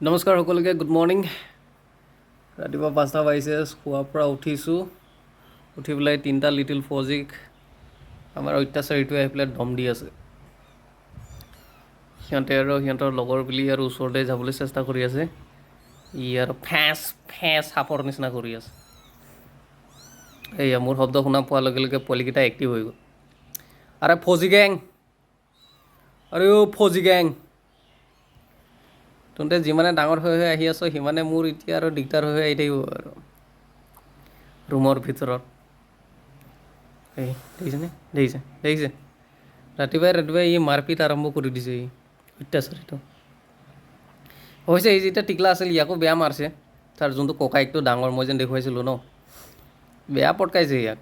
নমস্কাৰ সকলোকে good morning. ৰাতিপুৱা 5টা বাজিছে, শোৱাৰ পৰা উঠিছোঁ। উঠি পেলাই 3টা লিটিল ফৌজিক আমাৰ অত্যাচাৰীটোৱে আহি পেলাই দম দি আছে। সিহঁতে আৰু সিহঁতৰ লগৰ বুলি আৰু ওচৰতে যাবলৈ চেষ্টা কৰি আছে। ই আৰু ফেঁচ সাপৰ নিচিনা কৰি আছে। এয়া মোৰ শব্দ শুনা পোৱাৰ লগে লগে পোৱালিকেইটা এক্টিভ হৈ গ'ল। আৰে ফৌজি গেং, আৰে অ' ফৌজি গেং, তহঁতে যিমানে ডাঙৰ হৈ আহি আছ সিমানে মোৰ এতিয়া আৰু দিগদাৰ হৈ আহি থাকিব আৰু ৰুমৰ ভিতৰত। এই দেখিছে ৰাতিপুৱাই ই মাৰপিট আৰম্ভ কৰি দিছে। ই অত্যাচাৰীটো হৈছে, এই যেতিয়া টিকলা আছিল ইয়াকো বেয়া মাৰছে। তাৰ যোনটো ককাইকটো ডাঙৰ মই যেন দেখুৱাইছিলোঁ ন, বেয়া পটকাইছে ইয়াক।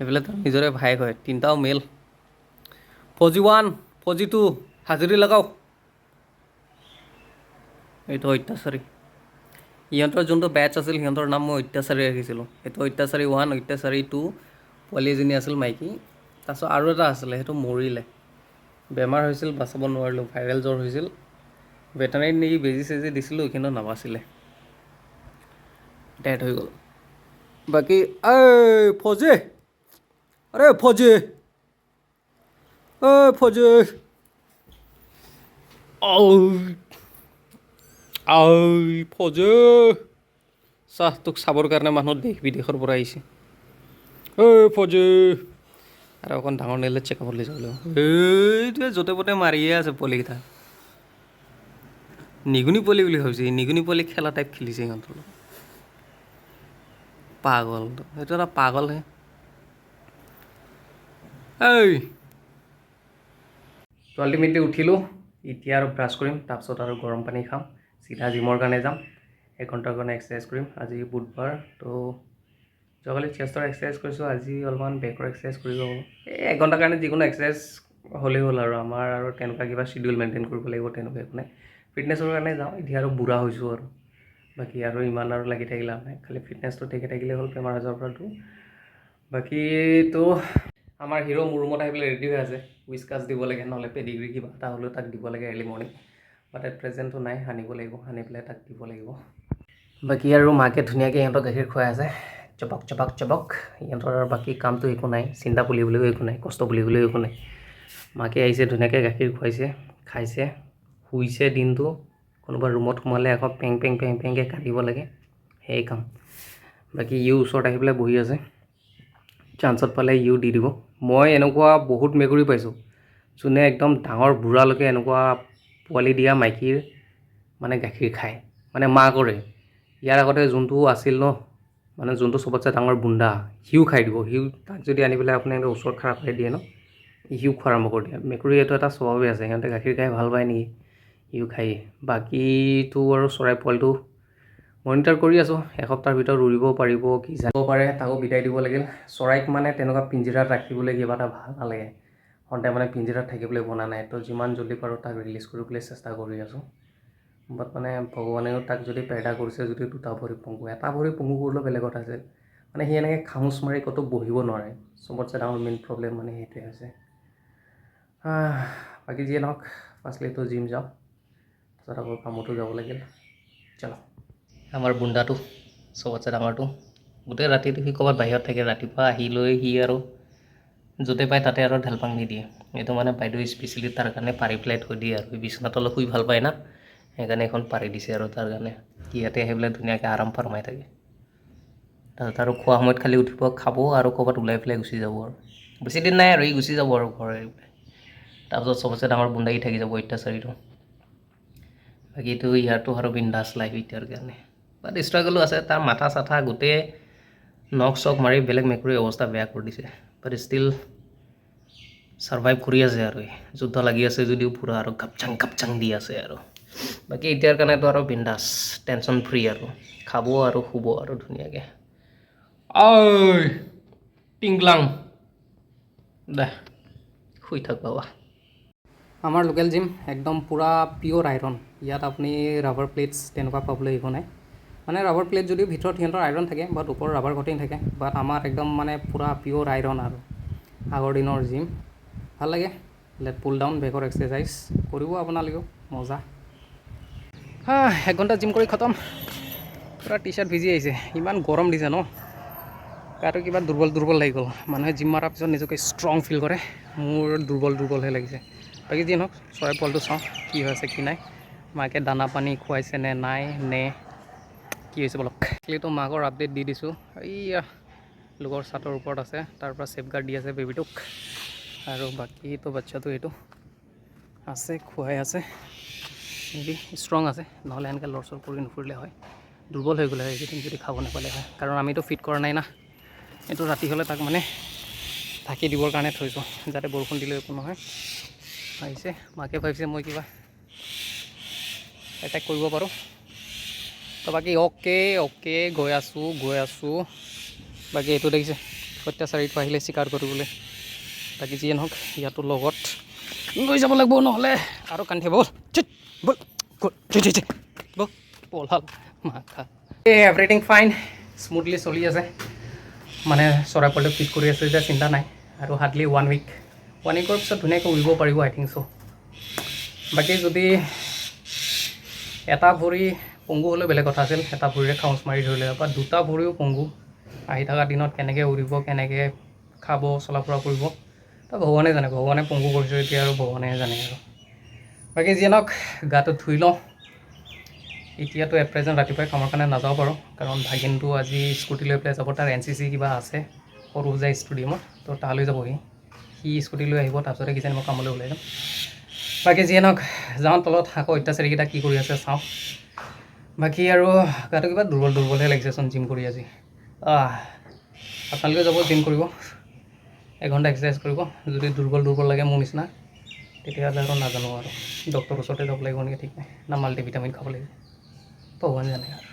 এইফালে তাৰ নিজৰে ভায়েক হয়, 3টাও মেল। ফৌজি 1, ফৌজি 2 হাজিৰি লগাওক। এইটো অত্যাচাৰী। ইহঁতৰ যোনটো বেটছ আছিল সিহঁতৰ নাম মই অত্যাচাৰী ৰাখিছিলোঁ। সেইটো অত্যাচাৰী 1, অত্যাচাৰী 2, পোৱালি এজনী আছিল মাইকী। তাৰপিছত আৰু এটা আছিলে, সেইটো মৰিলে, বেমাৰ হৈছিল, বাচাব নোৱাৰিলোঁ, ভাইৰেল জ্বৰ হৈছিল। ভেটেনাৰীত নেকি বেজি চেজি দিছিলোঁ, কিন্তু নাবাছিলে, ডেথ হৈ গ'ল। বাকী ফৌজি, আৰে ফৌজি, ফৌজি ফৌজি চাহ, তোক চাবৰ কাৰণে মানুহ দেশ বিদেশৰ পৰা আহিছে। ফৌজি আৰু অকণ ডাঙৰ নেলে চেকআপত লৈ যাব লাগিব। এইটোৱে য'তে প'তে মাৰিয়ে আছে পোৱালিকেইটা। নিগুনি পোৱালি বুলি ভাবিছে, নিগুনি পোৱালি খেলা টাইপ খেলিছে সিহঁতৰ লগত। পাগল, এইটো এটা পাগলহে। তো আল্টিমেটলি উঠিলোঁ। এতিয়া আৰু ব্ৰাছ কৰিম, তাৰপিছত আৰু গৰম পানী খাম, চিধা জিমৰ কাৰণে যাম। 1 ঘণ্টাৰ কাৰণে এক্সাৰচাইজ কৰিম। আজি বুধবাৰ, তো যোৱাকালি চেষ্টৰ এক্সাৰচাইজ কৰিছোঁ, আজি অলপমান বেকৰ এক্সাৰচাইজ কৰিব হ'ব। এই 1 ঘণ্টাৰ কাৰণে যিকোনো এক্সাৰচাইজ হ'লেই হ'ল আৰু আমাৰ আৰু তেনেকুৱা কিবা শ্বিডিউল মেইনটেইন কৰিব লাগিব তেনেকুৱা একো নাই। ফিটনেছৰ কাৰণে যাওঁ, এতিয়া আৰু বুঢ়া হৈছোঁ আৰু বাকী আৰু ইমান আৰু লাগি থাকি লাভ নাই, খালি ফিটনেছটো ঠিকে থাকিলে হ'ল, বেমাৰ আজাৰৰ পৰা দূৰ। বাকীতো আমাৰ হিৰ' মোৰ ৰুমত আহি পেলাই ৰেডি হৈ আছে, উইচকাছ দিব লাগে, নহ'লে পেডিগ্ৰী কিবা এটা হ'লেও তাক দিব লাগে আৰ্লি মৰ্ণিং। বাট এট প্ৰেজেণ্টটো নাই, আনিব লাগিব, আনি পেলাই তাক দিব লাগিব। বাকী আৰু মাকে ধুনীয়াকৈ ইহঁতক গাখীৰ খুৱাই আছে, চপক চপক চপক। ইহঁতৰ আৰু বাকী কামটো একো নাই, চিন্তা বুলিবলৈও একো নাই, কষ্ট বুলিবলৈও একো নাই। মাকে আহিছে, ধুনীয়াকৈ গাখীৰ খুৱাইছে, খাইছে, শুইছে দিনটো। কোনোবা ৰুমত সোমালে আকৌ পেং পেংকৈ কাটিব লাগে, সেই কাম। বাকী ইও ওচৰত আহি পেলাই বহি আছে, চান্সত পালে ইও দি দিব। মই এনেকুৱা বহুত মেকুৰী পাইছোঁ যোনে একদম ডাঙৰ বুঢ়ালৈকে এনেকুৱা পোৱালি দিয়া মাইকীৰ মানে গাখীৰ খায়, মানে মাকৰে। ইয়াৰ আগতে যোনটো আছিল ন, মানে যোনটো চবতছে ডাঙৰ বুন্দা, সিও খাই দিব। তাক যদি আনি পেলাই আপুনি এনেকৈ ওচৰত খাৰা খাই দিয়ে ন, সিও খোৱা আৰম্ভ কৰি দিয়ে। মেকুৰী এইটো এটা স্বভাৱেই আছে, সিহঁতে গাখীৰ খাই ভাল পায় নেকি, সিও খায়েই। বাকীটো আৰু চৰাই পোৱালিটো মনিটৰ কৰি আছোঁ, এসপ্তাহৰ ভিতৰত উৰিব পাৰিব কি জানিব পাৰে, তাকো বিদায় দিব লাগিল। চৰাইক মানে তেনেকুৱা পিঞ্জিৰাত ৰাখিবলৈ কিবা এটা ভাল নালাগে, সদায় মানে পিঞ্জিৰাত থাকিবলৈ বনা নাই। তো যিমান জল্দি পাৰোঁ তাক ৰিলিজ কৰিবলৈ চেষ্টা কৰি আছোঁ। বাট মানে ভগৱানেও তাক যদি পেদা কৰিছে, যদি 2টা ভৰি পংগু, 1টা ভৰি পংগু কৰিলেও বেলেগ কথা আছিল, মানে সি এনেকৈ খামোচ মাৰি ক'তো বহিব নোৱাৰে। চবতছে ডাঙৰ মেইন প্ৰব্লেম মানে সেইটোৱে হৈছে। বাকী যিয়ে নহওক, ফাৰ্ষ্টলিতো জিম যাওঁ, তাৰপিছত আকৌ কামতো যাব লাগিল। চলো। আমাৰ বুন্দাটো চবতছে ডাঙৰটো, গোটেই ৰাতিটো সি ক'ৰবাত বাহিৰত থাকে, ৰাতিপুৱা আহি লৈ সি আৰু য'তে পায় তাতে আৰু ঢেলপাং নিদিয়ে। এইটো মানে বাইদেউ স্পেচিয়েলি তাৰ কাৰণে পাৰি পেলাই থৈ দিয়ে আৰু বিচনাত অলপ শুই ভাল পায় না, সেইকাৰণে এখন পাৰি দিছে আৰু তাৰ কাৰণে সি ইয়াতে আহি পেলাই ধুনীয়াকৈ আৰাম ফৰমাই থাকে। তাৰপিছত আৰু খোৱা সময়ত খালি উঠিব, খাব আৰু ক'ৰবাত ওলাই পেলাই গুচি যাব আৰু বেছিদিন নাই আৰু ই গুচি যাব আৰু ঘৰ এৰি পেলাই। তাৰপিছত চবতছে ডাঙৰ বুন্দাই থাকি যাব অত্যাচাৰীটো। বাকীটো ইয়াৰটো আৰু বিন্দাছ লাইফ এতিয়াৰ কাৰণে। বাট ষ্ট্ৰাগলো আছে, তাৰ মাথা চাথা গোটেই নখ চখ মাৰি বেলেগ মেকুৰীৰ অৱস্থা বেয়া কৰি দিছে। বাট ষ্টিল ছাৰ্ভাইভ কৰি আছে আৰু যুদ্ধ লাগি আছে যদিও পুৰা আৰু ঘাপচাং দি আছে আৰু। বাকী এতিয়াৰ কাৰণেতো আৰু বিন্দাছ, টেনশ্যন ফ্ৰী আৰু খাব আৰু শুব আৰু ধুনীয়াকৈ। টিংকলাং দে শুই থাক বাবা। আমাৰ লোকেল জিম একদম পূৰা পিয়'ৰ আইৰণ। ইয়াত আপুনি ৰাবাৰ প্লেটছ তেনেকুৱা পাবলৈ একো নাই। মানে ৰাবাৰ প্লেট যদিও ভিতৰত সিহঁতৰ আইৰণ থাকে, বাট ওপৰত ৰাবাৰ কটিং থাকে। বাট আমাৰ একদম মানে পূৰা পিয়'ৰ আইৰণ আৰু আগৰ দিনৰ জিম ভাল লাগে। লেট পুল ডাউন বেকৰ এক্সাৰচাইজ কৰিব আপোনালোকেও মজা। 1 ঘণ্টা জিম কৰি খতম। পূৰা টি চাৰ্ট ভিজি আহিছে, ইমান গৰম দিছে ন, গাটো কিবা দুৰ্বল দুৰ্বল লাগি গ'ল। মানুহে জিম মৰাৰ পিছত নিজকে ষ্ট্ৰং ফিল কৰে, মোৰ দুৰ্বল দুৰ্বলহে লাগিছে। বাকী যি নহওক চৰাই পোৱালিটো চাওঁ কি হৈ আছে কি নাই, মাকে দানা পানী খুৱাইছে নে নাই নে কি হৈছে বলক। একচুৱেলিতো মাকৰ আপডেট দি দিছোঁ, এইয়া লোকৰ ছাতৰ ওপৰত আছে, তাৰ পৰা ছেফগাৰ্ড দি আছে বেবীটোক। আৰু বাকীতো বাচ্ছাটো এইটো আছে, খুৱাই আছে, মেবি ষ্ট্ৰং আছে, নহ'লে এনেকৈ লৰচৰ কৰি নুফুৰিলে হয়। দুৰ্বল হৈ গ'লে হয় এইকেইদিন যদি খাব নাপালে হয়, কাৰণ আমিতো ফিট কৰা নাই না। এইটো ৰাতি হ'লে তাক মানে ঢাকি দিবৰ কাৰণে থৈছোঁ, যাতে বৰষুণ দিলে একো নহয়। আহিছে, মাকে ভাবিছে মই কিবা এটেক কৰিব পাৰোঁ। তো বাকী অ'কে গৈ আছোঁ। বাকী এইটো দেখিছে অত্যাচাৰীটো আহিলে চিকাৰ কৰিবলৈ। বাকী যিয়ে নহওক ইয়াতো লগত লৈ যাব লাগিব, নহ'লে আৰু কান্দিব। পলাল মাখা। এভৰিথিং ফাইন, স্মুথলি চলি আছে। মানে চৰাই পোৱালিটো ফিট কৰি আছে যেতিয়া চিন্তা নাই। আৰু হাৰ্ডলি 1 উইকৰ পিছত ধুনীয়াকৈ উৰিব পাৰিব আই থিংক চ'। বাকী যদি এটা ভৰি পংগু হ'লে বেলেগ কথা আছিল, এটা ভৰিৰে খাউচ মাৰি ধৰিলে, বা 2টা ভৰিও পংগু, আহি থকা দিনত কেনেকৈ উৰিব, কেনেকৈ খাব, চলা ফুৰা কৰিব, তো ভগৱানে জানে। ভগৱানে পংগু কৰিছে এতিয়া আৰু ভগৱানেহে জানে আৰু। বাকী যিয়ে নহওক গাটো ধুই লওঁ। এতিয়াতো এট প্ৰেজেণ্ট ৰাতিপুৱাই কামৰ কাৰণে নাযাব পাৰোঁ, কাৰণ ভাগিনটো আজি স্কুটি লৈ পেলাই যাব, তাৰ NCC কিবা আছে সৰু সজাই ষ্টেডিয়ামত, তো তালৈ যাবহি। সি স্কুটি লৈ আহিব, তাৰপিছতে কিজানি মই কামলৈ ওলাই যাম। বাকী যিয়ে নহওক যাওঁ তলত, আকৌ অত্যাচাৰীকেইটা কি কৰি আছে চাওঁ। বাকী আৰু গাটো কিবা দুৰ্বলহে লাগিছেচোন জিম কৰি আজি। আপোনালোকে যাব জিম কৰিব, 1 ঘণ্টা এক্সাৰচাইজ কৰিব। যদি দুৰ্বল লাগে মোৰ নিচিনা, তেতিয়াহ'লে আৰু নাজানো আৰু ডক্টৰৰ ওচৰতে যাব লাগিব নেকি ঠিক নাই, না মাল্টিভিটামিন খাব লাগিব, ভগৱানে জানে আৰু।